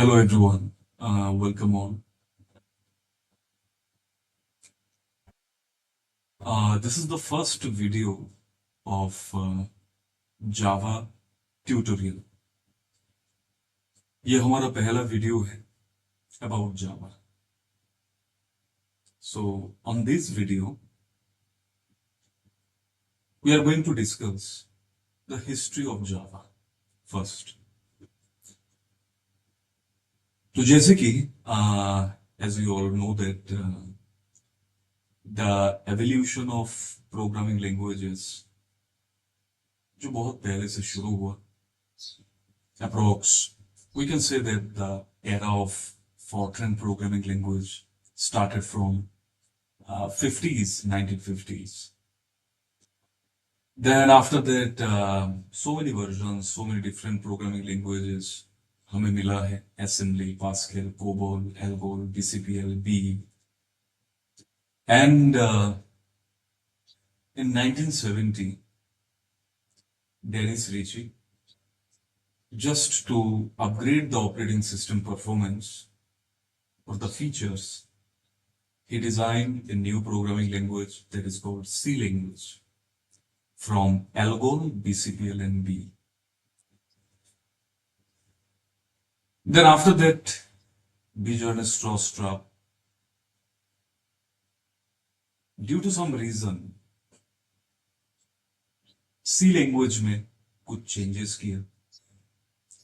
Hello everyone, welcome on. This is the first video of Java tutorial. ये हमारा पहला video है about Java. So on this video, we are going to discuss the history of Java first. तो जैसे कि as we all know that the evolution of programming languages जो बहुत पहले से शुरू हुआ, approx we can say that the era of Fortran programming language started from 50s, 1950s. Then after that, so many versions, so many different programming languages हमें मिला है. Assembly, Pascal, COBOL, ALGOL, BCPL, B. And in 1970, Dennis Ritchie, just to upgrade the operating system performance or the features, he designed a new programming language that is called C language from ALGOL, BCPL and B. Then after that, Bjorn Stroustrup, due to some reason, C language में कुछ changes किया,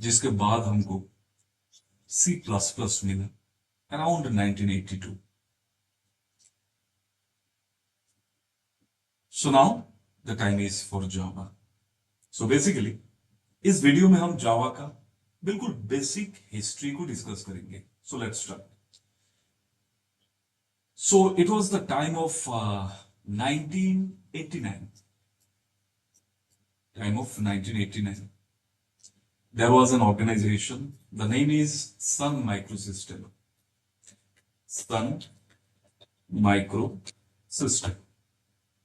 जिसके बाद हमको C++ मिला around 1982. So now the time is for Java. So basically, इस video में हम जावा का बिल्कुल बेसिक हिस्ट्री को डिस्कस करेंगे. So let's start. So it was the time of 1989. Time of 1989. There was an organization. The name is Sun Microsystem. Sun Microsystem.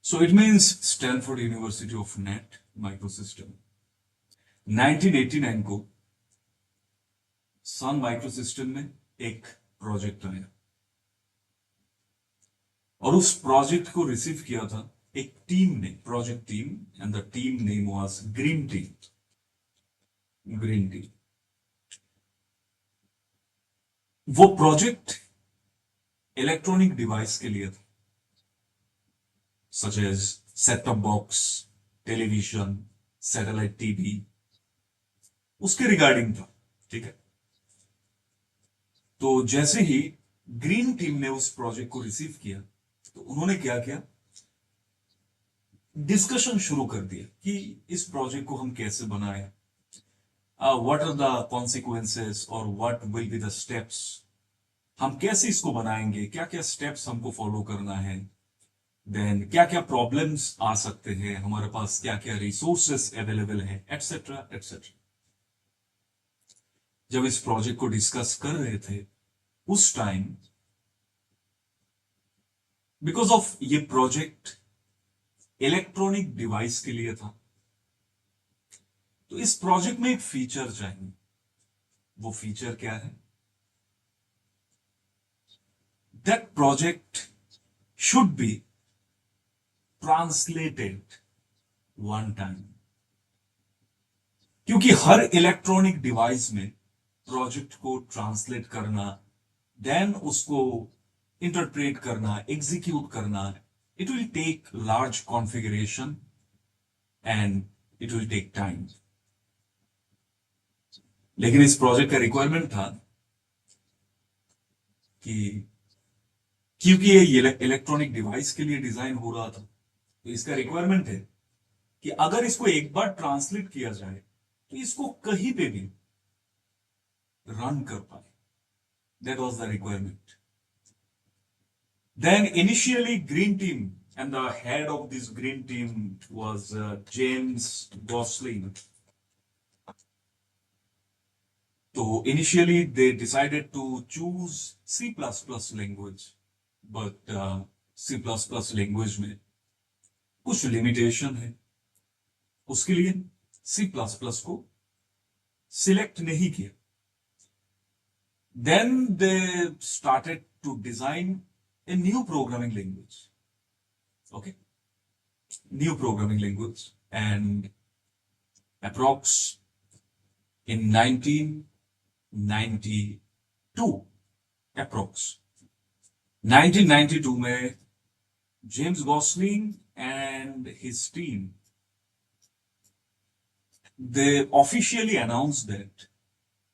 So it means Stanford University of Net Microsystem. 1989 को सन microsystem में एक project आया और उस project को receive किया था एक टीम ने, project team, and the team name was green team. Green team. वो प्रोजेक्ट इलेक्ट्रॉनिक डिवाइस के लिए था, such as set-top box, television, satellite TV, उसके रिगार्डिंग था. ठीक है. तो जैसे ही ग्रीन टीम ने उस प्रोजेक्ट को रिसीव किया तो उन्होंने क्या किया, डिस्कशन शुरू कर दिया कि इस प्रोजेक्ट को हम कैसे बनाएं, व्हाट आर द कॉन्सिक्वेंसेस और what will be the steps, हम कैसे इसको बनाएंगे, क्या क्या स्टेप्स हमको फॉलो करना है, देन क्या क्या प्रॉब्लम्स आ सकते हैं, हमारे पास क्या क्या रिसोर्सेस अवेलेबल है, एटसेट्रा एटसेट्रा. जब इस प्रोजेक्ट को डिस्कस कर रहे थे उस टाइम, बिकॉज ऑफ ये प्रोजेक्ट इलेक्ट्रॉनिक डिवाइस के लिए था, तो इस प्रोजेक्ट में एक फीचर चाहिए. वो फीचर क्या है, that project should be translated one time. क्योंकि हर इलेक्ट्रॉनिक डिवाइस में प्रोजेक्ट को ट्रांसलेट करना, देन उसको इंटरप्रेट करना, एग्जीक्यूट करना, it will take large configuration and it will take time. लेकिन इस प्रोजेक्ट का रिक्वायरमेंट था कि क्योंकि ये इलेक्ट्रॉनिक डिवाइस के लिए डिजाइन हो रहा था, तो इसका रिक्वायरमेंट है कि अगर इसको एक बार ट्रांसलेट किया जाए तो इसको कहीं पे भी रन कर पाए. That was the requirement. Then initially green team, and the head of this green team was James Gosling. So initially they decided to choose C++ language, but C++ language में कुछ लिमिटेशन है, उसके लिए C++ को select नहीं किया. Then they started to design a new programming language. Okay, new programming language, and approx in 1992, approx 1992 में James Gosling and his team, they officially announced that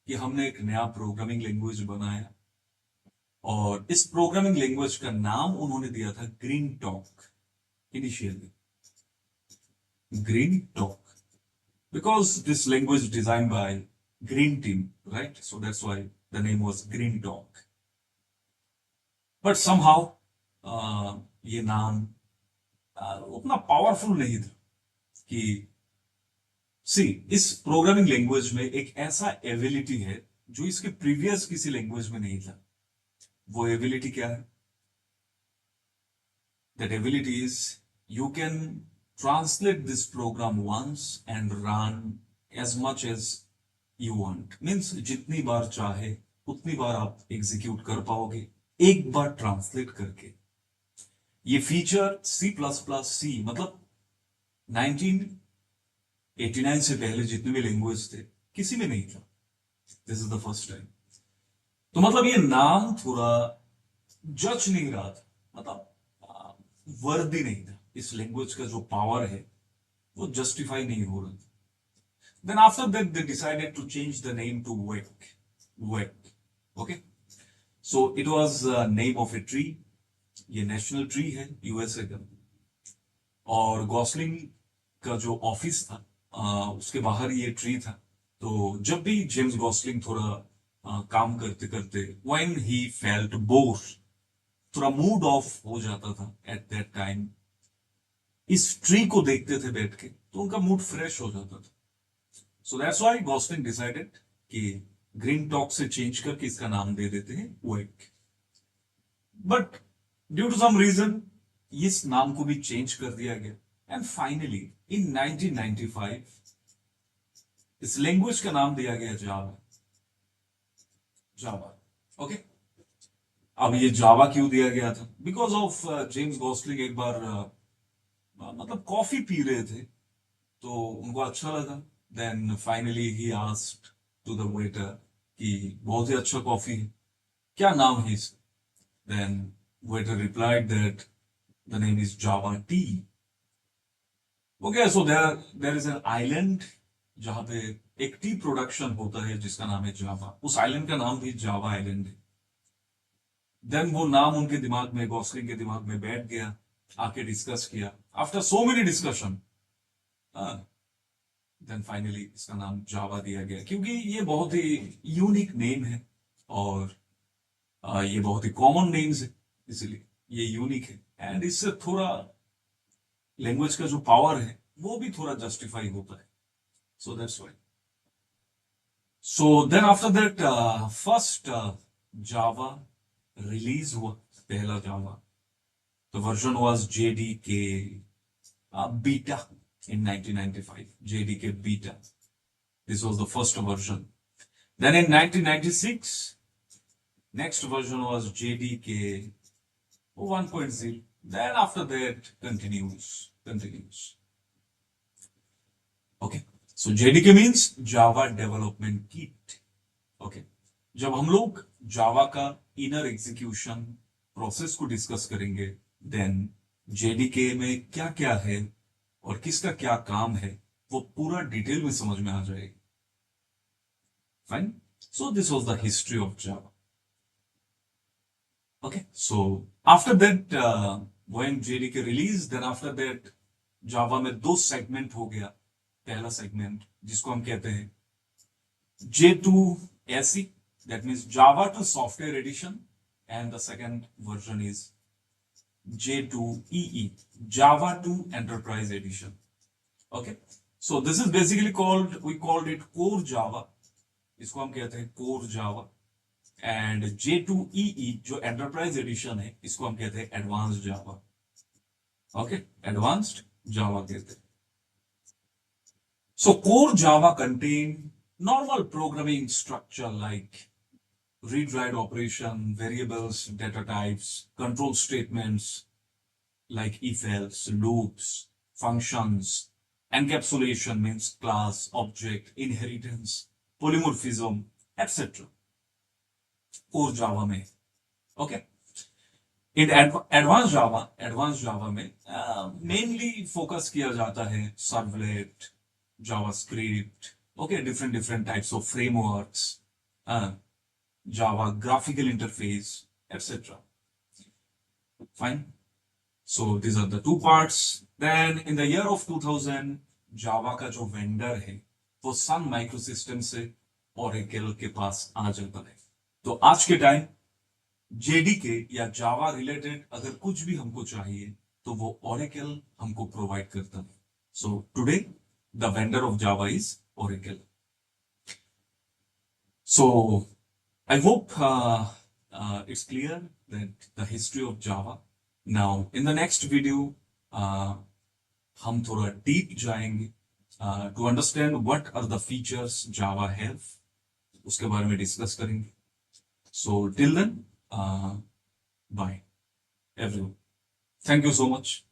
कि हमने एक नया प्रोग्रामिंग लैंग्वेज बनाया, और इस प्रोग्रामिंग लैंग्वेज का नाम उन्होंने दिया था green talk. Initially green talk, because this language designed by green team, right? So that's why the name was green talk. But somehow ये नाम उतना पावरफुल नहीं था कि सी इस प्रोग्रामिंग लैंग्वेज में एक ऐसा एबिलिटी है जो इसके प्रीवियस किसी लैंग्वेज में नहीं था. वो एबिलिटी क्या है? That ability is you can translate this program once and run as much as you want. Means जितनी बार चाहे उतनी बार आप एग्जीक्यूट कर पाओगे एक बार ट्रांसलेट करके. ये फीचर C++, मतलब 1989 से पहले जितने भी लैंग्वेज थे किसी में नहीं था. This is the first time. तो मतलब ये नाम थोड़ा जज नहीं रहा था, मतलब वर्दी नहीं था. इस लैंग्वेज का जो पावर है वो जस्टिफाई नहीं हो रहा था. Then after that they decided to change the name to wake. Okay, so it was name of a tree. ये नेशनल ट्री है यूएसए का, और गॉसलिंग का जो ऑफिस था उसके बाहर ये ट्री था. तो जब भी जेम्स गॉसलिंग थोड़ा काम करते करते व्हेन ही फेल्ट बोर, थोड़ा मूड ऑफ हो जाता था एट दैट टाइम, इस ट्री को देखते थे बैठ के तो उनका मूड फ्रेश हो जाता था. So that's why Gosling decided कि ग्रीन टॉक से चेंज करके इसका नाम दे देते हैं वेक. But due to some reason इस नाम को भी चेंज कर दिया गया, एंड फाइनली इन 1995 इस लैंग्वेज का नाम दिया गया जावा. ओके, अब ये जावा क्यों दिया गया था? बिकॉज ऑफ जेम्स गॉसलिंग एक बार मतलब कॉफी पी रहे थे तो उनको अच्छा लगा. Then finally he asked to the waiter कि बहुत ही अच्छा कॉफी है, क्या नाम है इसका? Then waiter replied that the name is Java tea. Okay, so there is an island जहां पे एक टी प्रोडक्शन होता है जिसका नाम है जावा. उस आइलैंड का नाम भी जावा आइलैंड है. देन वो नाम उनके दिमाग में, गॉसलिंग के दिमाग में बैठ गया. आके डिस्कस किया. After so many discussion then finally इसका नाम जावा दिया गया, क्योंकि ये बहुत ही यूनिक नेम है और ये बहुत ही कॉमन नेम्स है, इसलिए ये यूनिक है. एंड इससे थोड़ा लैंग्वेज का जो पावर है वो भी थोड़ा जस्टिफाई होता है. So that's why. So then after that first Java release हुआ, पहला जावा. The version was JDK Beta in 1995. JDK Beta. This was the first version. Then in 1996, next version was JDK 1.0. Then after that continues. Okay. So JDK means Java Development Kit. Okay. जब हम लोग जावा का inner execution process को discuss करेंगे, then JDK में क्या क्या है और किसका क्या काम है वो पूरा डिटेल में समझ में आ जाएगा. Fine. So this was the history of Java. Okay, so after that when JDK release, then after that Java में दो सेगमेंट हो गया. पहला सेगमेंट जिसको हम कहते हैं J2SE, that means Java to Software Edition, and the second version is J2EE, Java to Enterprise Edition. Okay, so this is basically we called it Core Java. इसको हम कहते हैं Core Java. And J2EE जो Enterprise Edition है इसको हम कहते हैं Advanced Java. Okay, Advanced Java कहते हैं. So Core Java contain normal programming structure like read-write operation, variables, data types, control statements like if-else, loops, functions, encapsulation means class, object, inheritance, polymorphism, etc. core Java में. Okay. In advanced Java में mainly focus किया जाता है servlet, JavaScript, okay, different types of frameworks, Java graphical interface, etc. Fine. So these are the two parts. Then in the year of 2000, Java का जो vendor है वो Sun Microsystem से Oracle के पास आ जाता है. तो आज के टाइम जेडीके या जावा रिलेटेड अगर कुछ भी हमको चाहिए तो वो Oracle हमको प्रोवाइड करता है. So today the vendor of Java is Oracle. So I hope it's clear that the history of Java. Now in the next video हम थोड़ा डीप जाएंगे to understand what are the features Java have. उसके बारे में discuss करेंगे. So till then, bye everyone. Thank you so much.